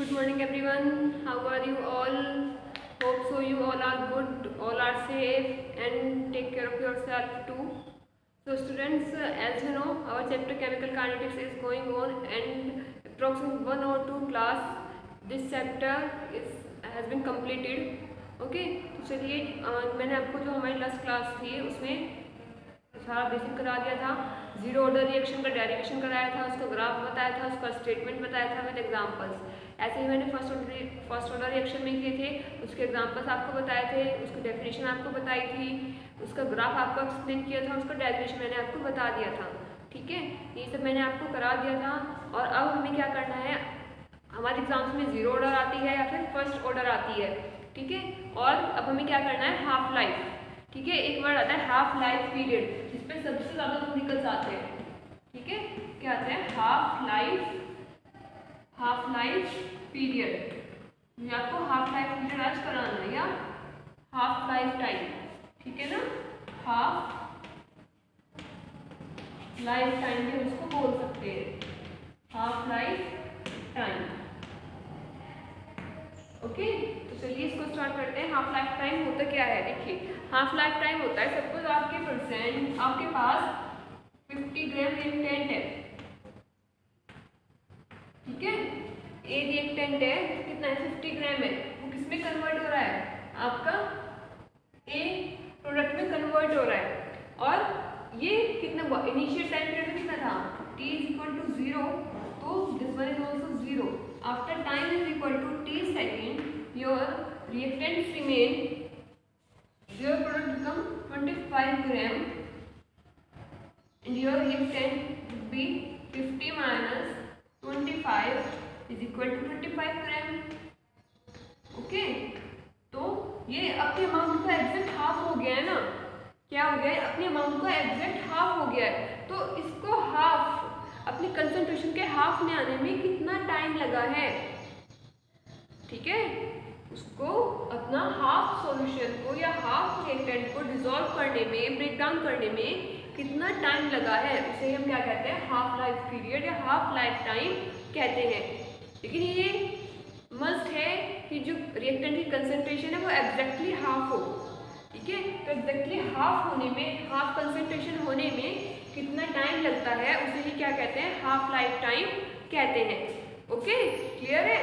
Good morning everyone. How are you all? Hope so you all are good, all are safe and take care of yourself too. So students, as you know, our chapter chemical kinetics is going on and approximately 1 or 2 class this chapter is has been completed. Okay, तो चलिए मैंने आपको जो हमारी last class थी उसमें सारा basic करा दिया था। जीरो ऑर्डर रिएक्शन का डेरिवेशन कराया था, उसका ग्राफ बताया था, उसका स्टेटमेंट बताया था विद एग्जांपल्स। ऐसे ही मैंने फर्स्ट ऑर्डर रिएक्शन में किए थे, उसके एग्जांपल्स आपको बताए थे, उसकी डेफिनेशन आपको बताई थी, उसका ग्राफ आपको एक्सप्लेन किया था, उसका डेरिवेशन मैंने आपको बता दिया था। ठीक है, ये सब मैंने आपको करा दिया था। और अब हमें क्या करना है, हमारे एग्जाम्स में जीरो ऑर्डर आती है या फिर फर्स्ट ऑर्डर आती है। ठीक है, और अब हमें क्या करना है, हाफ लाइफ। ठीक है, एक वर्ड आता है हाफ लाइफ पीरियड, जिसपे सबसे ज्यादा न्यूमेरिकल्स आते हैं। ठीक है, क्या आता है, हाफ लाइफ पीरियड। ये आपको हाफ लाइफ पीरियड आज कराना है, या हाफ लाइफ टाइम। ठीक है ना, हाफ लाइफ टाइम भी उसको बोल सकते हैं, हाफ लाइफ टाइम। ओके, तो चलिए इसको स्टार्ट करते हैं। हाफ लाइफ टाइम होता क्या है, देखिए हाफ लाइफ टाइम होता है, सपोज आपके पास 50 ग्राम रिएक्टेंट है। ठीक है, ए रिएक्टेंट है, कितना है, 50 ग्राम है। वो किस में कन्वर्ट हो रहा है, आपका ए प्रोडक्ट में कन्वर्ट हो रहा है। और ये कितना इनिशियल टाइम पीरियड कितना था, t इज इक्वल टू 0, तो this one is also 0। After time is equal to t second, your reactants remain, your product become 25 gram and your reactant would be 50 minus 25 is equal to 25 gram. Okay, तो ये अपने amount का exact half हो गया है ना, क्या हो गया है, अपने अमाउंट का एग्जैक्ट हाफ हो गया है। तो इसको हाफ, अपनी कंसंट्रेशन के हाफ में आने में कितना टाइम लगा है। ठीक है, उसको अपना हाफ सॉल्यूशन को या हाफ रिएक्टेंट को डिसॉल्व करने में, ब्रेक डाउन करने में कितना टाइम लगा है, उसे हम क्या कहते हैं, हाफ लाइफ पीरियड या हाफ लाइफ टाइम कहते हैं। लेकिन ये मस्ट है कि जो रिएक्टेंट की कंसंट्रेशन है वो एग्जैक्टली हाफ हो। ठीक है, तो एग्जैक्टली हाफ होने में, हाफ कंसंट्रेशन होने में कितना टाइम लगता है, उसे ही क्या कहते हैं, हाफ लाइफ टाइम कहते हैं। ओके, क्लियर है।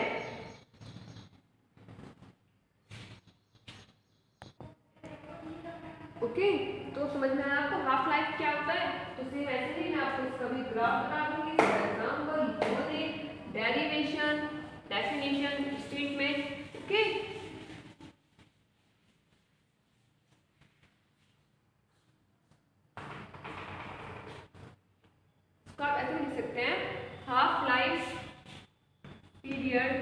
ओके, तो समझ में आया आपको हाफ लाइफ क्या होता है। तो सेम ऐसे ही मैं आपको इसका भी ग्राफ बता दूंगी, example, derivation, definition, statement. Okay, तो आप ऐसे लिख सकते हैं, half life period,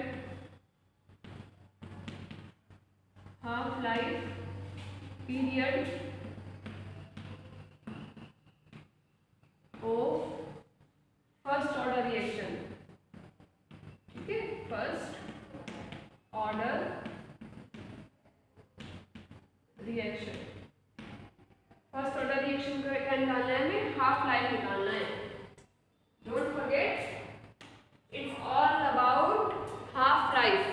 half life period of first order reaction. ठीक है, first order reaction, first order reaction का क्या निकालना है, हमें हाफ लाइफ निकालना है। Don't forget, it's all about half life.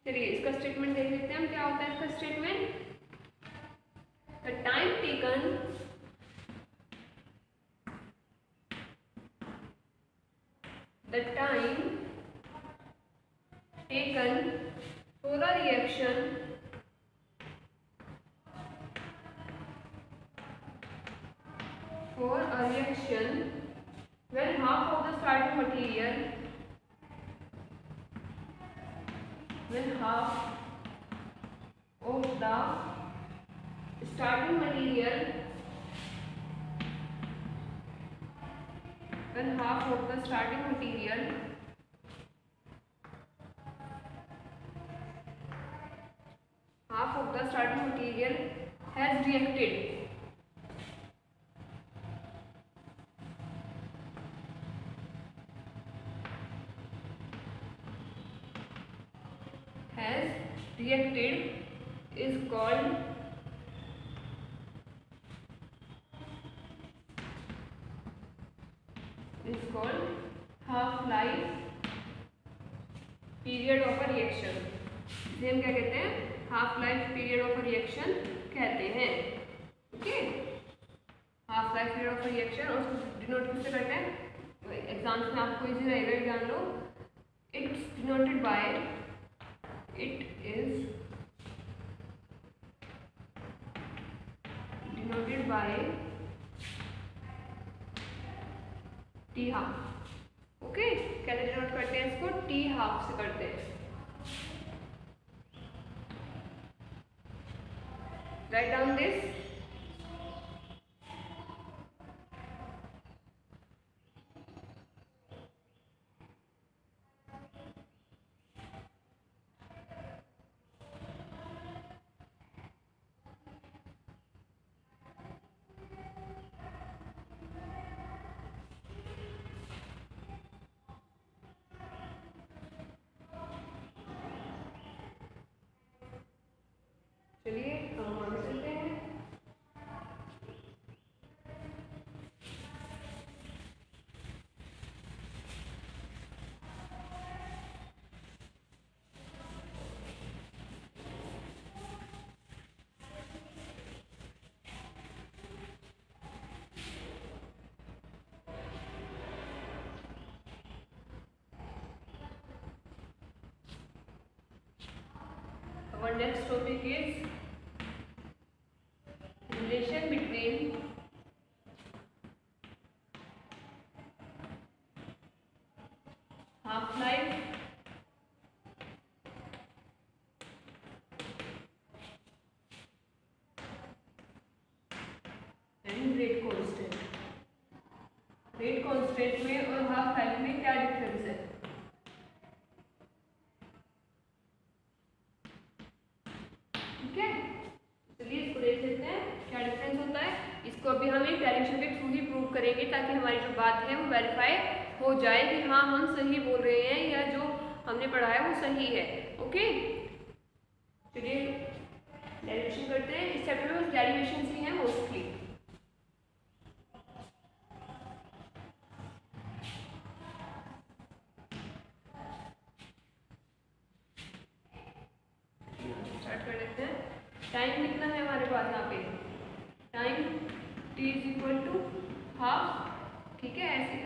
चलिए इसका स्टेटमेंट देख लेते हैं हम, क्या होता है इसका statement. The time taken for a reaction when half of the starting material, when half of the starting material, when half of the starting material has reacted, is called is called half life period of a reaction. इसे हम क्या कहते हैं? Half life period of a reaction कहते हैं। Okay, half life period of a reaction, और उसको denote किससे करते हैं? एग्जाम्स में आपको इजी रहेगा, जान लो। It's denoted by, it is denoted by T half. Okay, कैसे डिनोट करते हैं इसको? टी हाफ से करते हैं। Write down this. चलिए हम आगे चलते हैं। Our next topic is relation between half life and rate constant। Rate constant में और हाफ लाइफ में क्या डिफरेंस है? ठीक है, चलिए इसको देख लेते हैं क्या डिफरेंस होता है। इसको अभी हम एक डायरेक्शन के थ्रू ही प्रूव करेंगे, ताकि हमारी जो बात है वो वेरीफाई हो जाए कि हाँ हम सही बोल रहे हैं या जो हमने पढ़ा है वो सही है। ओके, चलिए डेरिवेशन करते हैं। इस चैप्टर में डेरिवेशन ही है मोस्टली। स्टार्ट कर लेते हैं। टाइम कितना है हमारे पास यहाँ पे? Time t is equal to half. ठीक है, ऐसे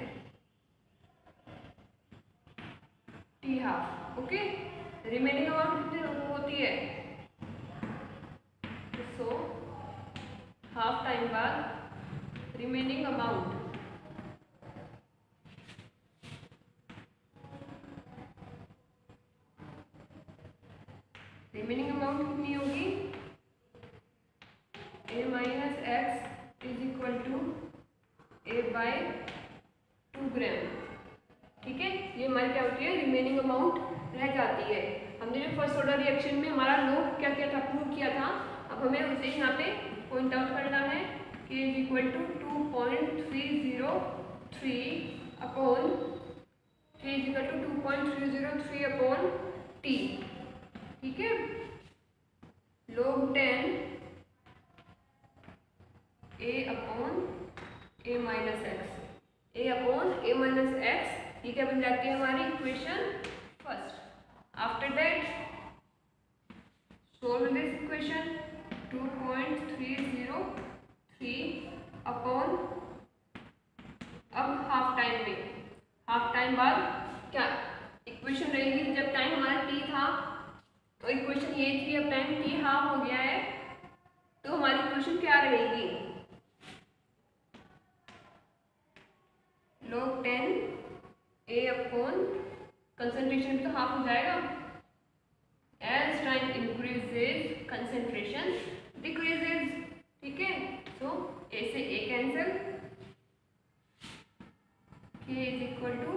t half. Okay, remaining amount कितनी होती है? सो हाफ टाइम बाद रिमेनिंग अमाउंट कितनी होगी? a minus x is equal to a by 2 gram. ठीक है, ये हमारी क्या होती है? रिमेनिंग अमाउंट रह जाती है। हमने जो फर्स्ट ऑर्डर रिएक्शन में हमारा लॉग क्या किया था? प्रूव किया था। अब हमें उसे यहाँ पे पॉइंट आउट करना है कि is equal to 2.303 upon k is equal to 2.303 upon t। ठीक है, log 10 a upon a minus x, a upon a minus x, ये क्या बन जाती है हमारी equation first. After that solve this equation 2.303 upon, अब हाफ टाइम में, हाफ टाइम बाद क्या इक्वेशन रहेगी? जब टाइम हमारा t था तो इक्वेशन ये थी, अब टाइम t हाफ हो गया है तो हमारी इक्वेशन क्या रहेगी? log 10 a अपॉन कंसंट्रेशन तो हाफ हो जाएगा। As time increases concentration decreases. ठीक है, तो a से a cancel, k is equal to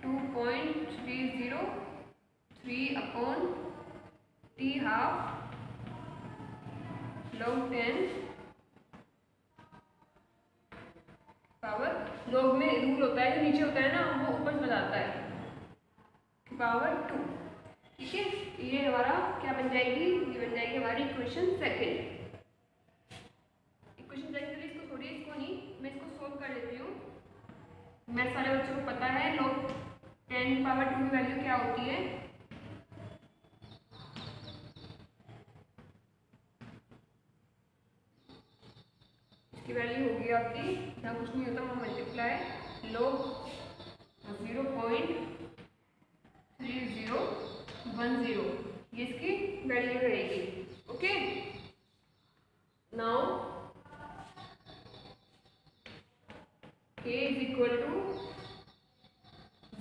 2.303 upon t half log 10 power, log में रूल होता है जो नीचे होता है ना वो ऊपर चला जाता है, पावर 2। ठीक है, ये हमारा क्या बन जाएगी? ये बन जाएगी हमारी इक्वेशन सेकंड। इक्वेशन सेकंड, इसको छोड़िए, इसको नहीं, मैं इसको सोल्व कर लेती हूँ। मैथ्स वाले बच्चों को पता है log 10 पावर 2 की वैल्यू क्या होती है। इसकी वैल्यू होगी आपकी, यहाँ कुछ नहीं होता, वो मल्टीप्लाई log 0.3010, ये इसकी वैल्यू रहेगी। Okay, now k is equal to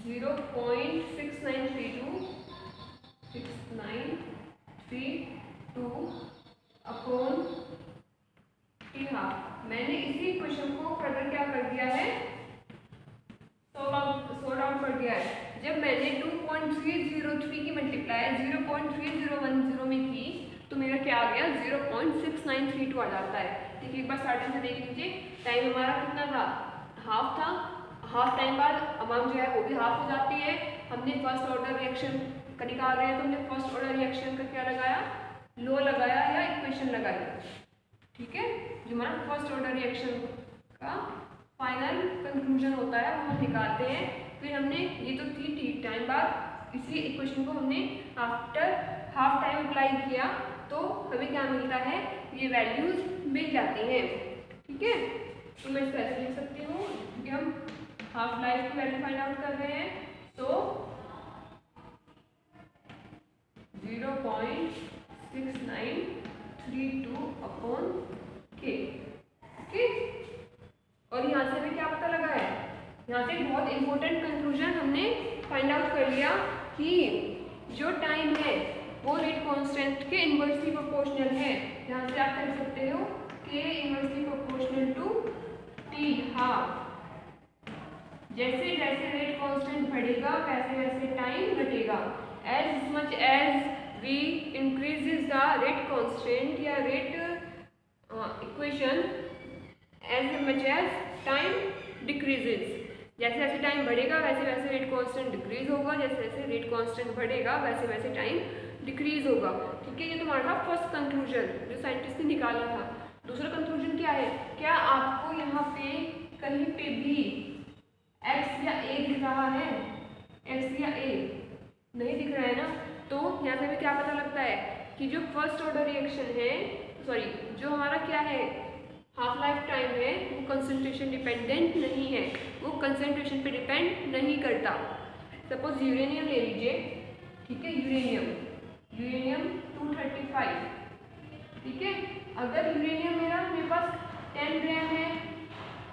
0.6932 upon T half. मैंने इसी क्वेश्चन को फर्दर क्या कर दिया है, सॉर्ट आउट कर दिया है। जब मैंने 2.303 की मल्टीप्लाई 0.3010 में की तो मेरा क्या आ गया, 0.6932 आ जाता है। देखिए एक बार स्टार्टिंग से देख लीजिए, टाइम हमारा कितना था, हाफ था। हाफ टाइम बाद अमाउंट जो है वो भी हाफ हो जाती है। हमने फर्स्ट ऑर्डर रिएक्शन का निकाल रहे हैं तो हमने फर्स्ट ऑर्डर रिएक्शन का क्या लगाया, लो लगाया या इक्वेशन लगाई। ठीक है, जो हमारा फर्स्ट ऑर्डर रिएक्शन का फाइनल कंक्लूजन होता है वो हम निकालते हैं। फिर हमने ये तो थी टाइम बाद, इसी इक्वेशन को हमने आफ्टर हाफ टाइम अप्लाई किया तो हमें क्या मिलता है, ये वैल्यूज मिल जाती हैं। ठीक है, तो मैं इसको ऐसे लिख सकती हूँ कि हम हाफ लाइफ की वैल्यू फाइंड आउट कर रहे हैं। तो 0.6932 अपॉन के। और यहाँ से हमें क्या पता लगा है, यहाँ से बहुत इंपॉर्टेंट कंक्लूजन हमने फाइंड आउट कर लिया कि जो टाइम है वो रेट कांस्टेंट के इनवर्सली प्रोपोर्शनल है। यहाँ से आप कर सकते हो के inversely proportional to T half. जैसे जैसे रेट कांस्टेंट बढ़ेगा वैसे वैसे टाइम घटेगा। As much as we increases the rate constant या rate equation, as much as time decreases. जैसे जैसे टाइम बढ़ेगा वैसे वैसे रेट कांस्टेंट डिक्रीज होगा, जैसे जैसे रेट कांस्टेंट बढ़ेगा वैसे वैसे टाइम डिक्रीज होगा। ठीक है, ये तुम्हारा था फर्स्ट कंक्लूजन जो साइंटिस्ट ने निकाला था। दूसरा कंक्लूजन क्या है, क्या आपको यहाँ पे कहीं पे भी एक्स या ए दिख रहा है, एक्स या ए नहीं दिख रहा है ना, तो यहाँ से हमें क्या पता लगता है कि जो फर्स्ट ऑर्डर रिएक्शन है, सॉरी जो हमारा क्या है हाफ लाइफ टाइम है, वो कंसंट्रेशन डिपेंडेंट नहीं है, वो कंसंट्रेशन पे डिपेंड नहीं करता। सपोज यूरेनियम ले लीजिए, ठीक है, यूरेनियम 235, ठीक है। अगर यूरेनियम मेरे पास 10 ग्राम है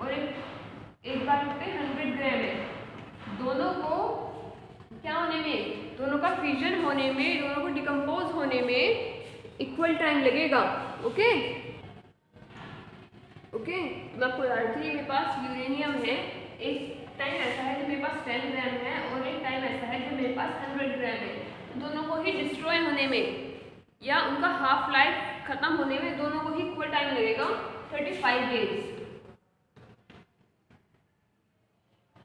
और एक बार पे 100 ग्राम है, दोनों को क्या होने में, दोनों का फ्यूजन होने में, दोनों को डिकम्पोज होने में इक्वल टाइम लगेगा। ओके, ओके, मैं आपको बता रही थी मेरे पास यूरेनियम है, एक टाइम ऐसा है जब मेरे पास 10 ग्राम है और एक टाइम ऐसा है जब मेरे पास 100 ग्राम है। दोनों को ही डिस्ट्रॉय होने में या उनका हाफ लाइफ खत्म होने में दोनों को ही इक्वल टाइम लगेगा, 35 डेज।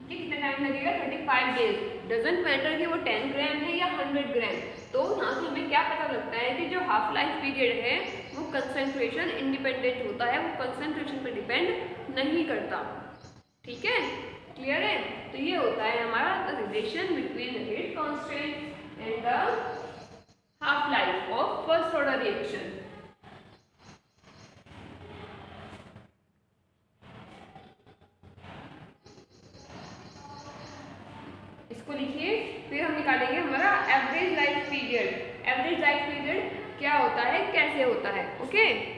कितना टाइम लगेगा, 35 डेज। डजेंट मैटर कि वो 10 ग्राम है या 100 ग्राम। तो यहाँ से हमें क्या पता लगता है कि जो हाफ लाइफ पीरियड है वो कंसंट्रेशन इंडिपेंडेंट होता है, वो कंसंट्रेशन पर डिपेंड नहीं करता। ठीक है, क्लियर है। तो ये होता है हमारा relation between rate constant and the half life of first order reaction. इसको लिखिए, फिर हम निकालेंगे हमारा average life period. Average life period क्या होता है, कैसे होता है। ओके,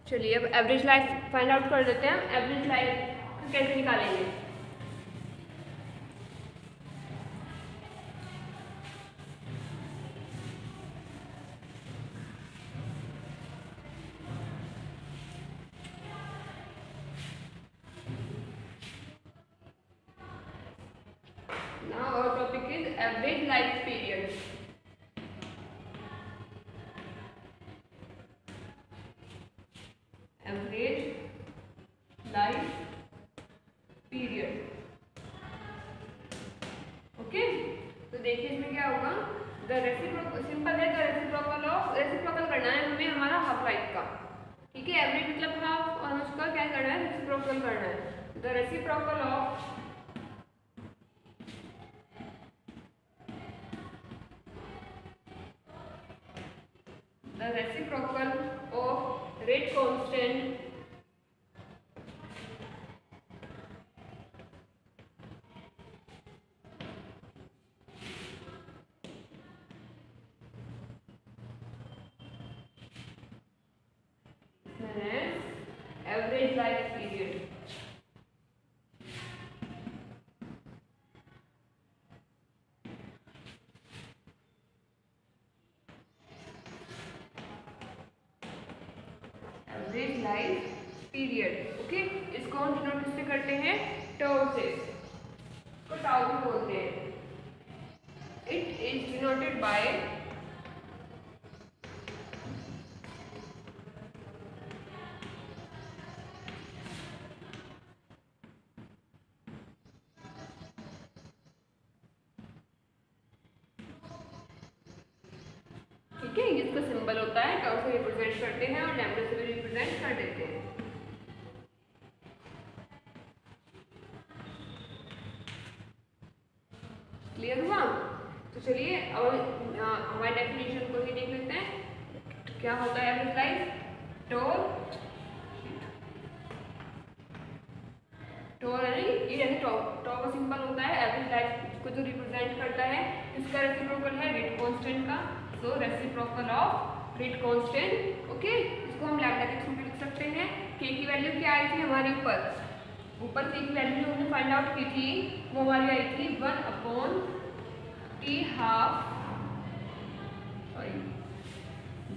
चलिए अब एवरेज लाइफ फाइंड आउट कर देते हैं। एवरेज लाइफ कैसे निकालेंगे? Now our topic is average life period. Average life period. Okay, तो देखिए इसमें क्या होगा। द रेसिप्रोकल सिंपल है, द रेसिप्रोकल करना है हमें हमारा हाफ लाइफ का। ठीक है, एवरेज मतलब हाफ और उसका क्या करना है, रेसिप्रोकल करना है। The reciprocal of rate constant average life period. Average life period. Okay, इसको हम डिनोट किससे करते हैं? टाउ से। इसको टाउ भी बोलते हैं। इट इज डिनोटेड बाय ठीक है, इसका सिंबल होता है, टाउ से रिप्रेजेंट करते हैं और लैम्डा से भी रिप्रेजेंट कर देते हैं। क्लियर हुआ? तो चलिए अब हमारे डेफिनेशन को ही देख लेते हैं। क्या होता है एवरेज लाइफ? टोर यानी टॉ का सिंबल होता है एवरेज लाइफ को जो रिप्रेजेंट करता है। इसका रेसिप्रोकल है रेट कांस्टेंट का, so reciprocal of rate constant. Okay, इसको हम लैम्डा के थ्रू लिख सकते हैं। के की वैल्यू क्या आई थी हमारी ऊपर के की वैल्यू जो हमने फाइंड आउट की थी वो हमारी आई थी 1/t हाफ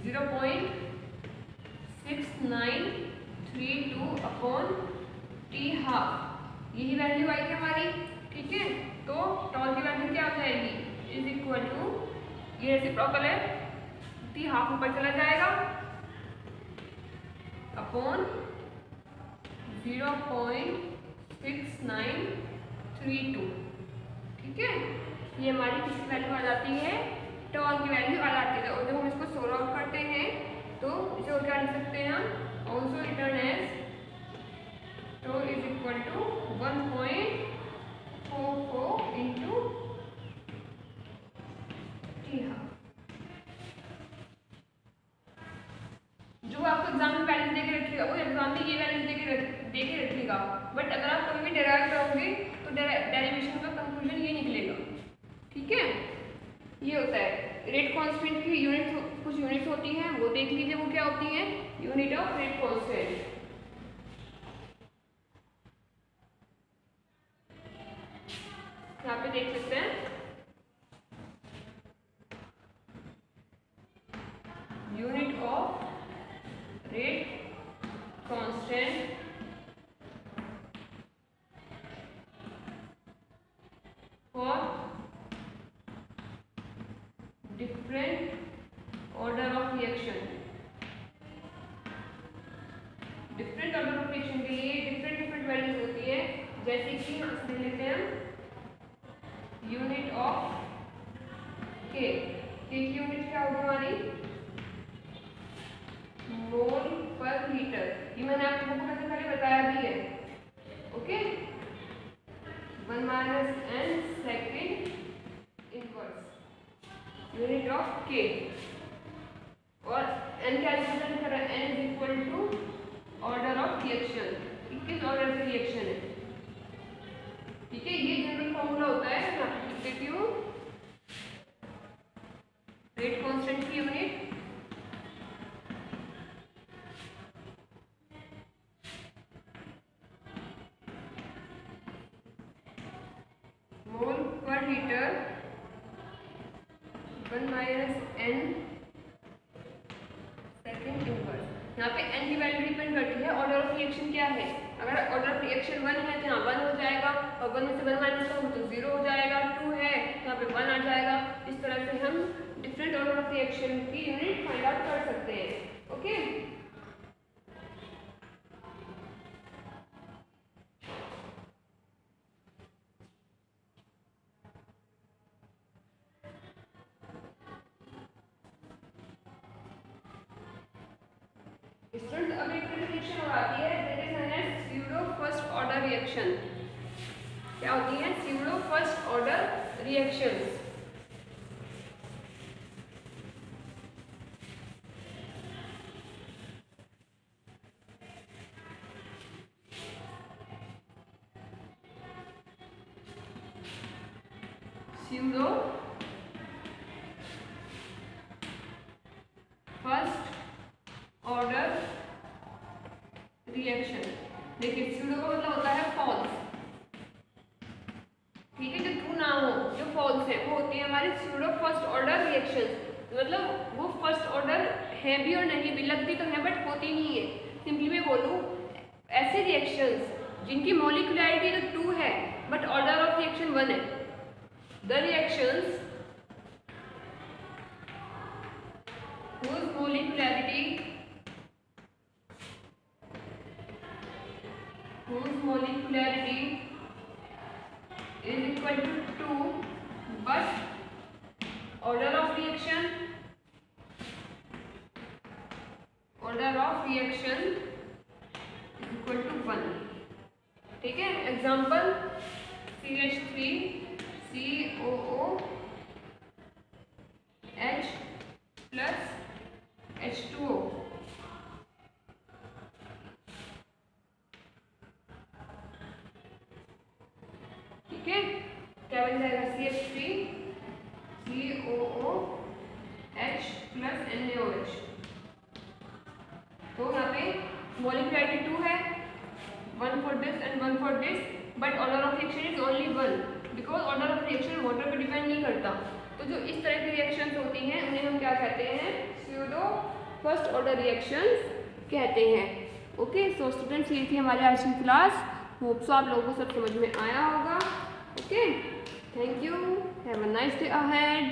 0.6932/t हाफ, यही वैल्यू आई थी हमारी। ठीक है, तो टॉल की वैल्यू क्या हो जाएगी? इज इक्वल टू, ये रेसिप्रोकल है, टी हाफ ऊपर चला जाएगा अपॉन 0.6932। ठीक है, ये हमारी किसकी वैल्यू आ जाती है? टॉल की वैल्यू आ जाती है। और जब हम इसको सोल्व आउट करते हैं तो इसे और क्या लिख सकते हैं हम? Also written as tau is equal to 1.44 into T half. जो आपको एग्जाम में वैल्यू देके रखेगा वो एग्जाम में ये वैल्यू देके रखेगा, बट अगर आप कभी भी डेराइव करोगे तो डेरिवेशन का कंक्लूजन ये निकलेगा। ठीक है, ये होता है रेट कांस्टेंट की यूनिट, कुछ यूनिट्स होती हैं वो देख लीजिए, वो क्या होती हैं? Unit of rate constant. यहाँ पे देख सकते हैं unit of rate constant for different order of reaction. Different order of reaction के लिए डिफरेंट वैल्यूज होती है, जैसे कि हम देख लेते हैं यूनिट ऑफ के की यूनिट क्या होगी हमारी? मोल पर लीटर। ये मैंने आपको बुक में पहले बताया भी है। Okay, 1 - n second inverse unit of k, और n क्या रिप्रेजेंट कर रहा है? n is equal to order of reaction, किस ऑर्डर की रिएक्शन है। ठीक है, ये जनरल फॉर्मूला होता है ना, रेट कांस्टेंट की यूनिट वाटर हीटर 1 माइनस n सेकेंड इनवर्स। यहाँ पे n की वैल्यू डिपेंड करती है ऑर्डर ऑफ रिएक्शन क्या है। अगर ऑर्डर ऑफ रिएक्शन 1 है तो यहाँ 1 हो जाएगा, और 1 में से 1 माइनस करूँ तो 0 हो जाएगा। 2 है तो यहाँ पे 1 आ जाएगा। इस तरह से हम डिफरेंट ऑर्डर ऑफ रिएक्शन की यूनिट फाइंड आउट कर सकते हैं। ओके, स्टूडेंट अब एक रिएक्शन और आती है that is known as pseudo first order reaction. क्या होती है? Pseudo first order reactions. Pseudo first order reaction. देखिए स्यूडो का मतलब होता है फॉल्स, ठीक है, जो ट्रू ना हो, जो फॉल्स है वो होती है हमारी स्यूडो फर्स्ट ऑर्डर रिएक्शन। मतलब वो फर्स्ट ऑर्डर है भी और नहीं भी, लगती तो है बट होती नहीं है। सिंपली मैं बोलूँ, ऐसे रिएक्शंस जिनकी मॉलिक्यूलरिटी तो 2 है बट ऑर्डर ऑफ रिएक्शन 1 है, the reactions whose molecularity is equal to 2 but order of reaction is equal to 1। ठीक है, example CH3 COOH plus H2O। ठीक है, क्या बन जाएगा? CH3 COOH plus NaOH। तो यहाँ पे मॉलिक्यूलरिटी 2 है, 1 for this and 1 for this, but order of reaction is only 1 because order of reaction water पे डिपेंड नहीं करता। तो जो इस तरह की रिएक्शंस होती हैं उन्हें हम क्या कहते हैं? स्यूडो फर्स्ट ऑर्डर रिएक्शंस कहते हैं। ओके, सो स्टूडेंट्स, ये थी हमारी आज की क्लास। होप सो आप लोगों को सब समझ में आया होगा। Okay, thank you, have a nice day ahead.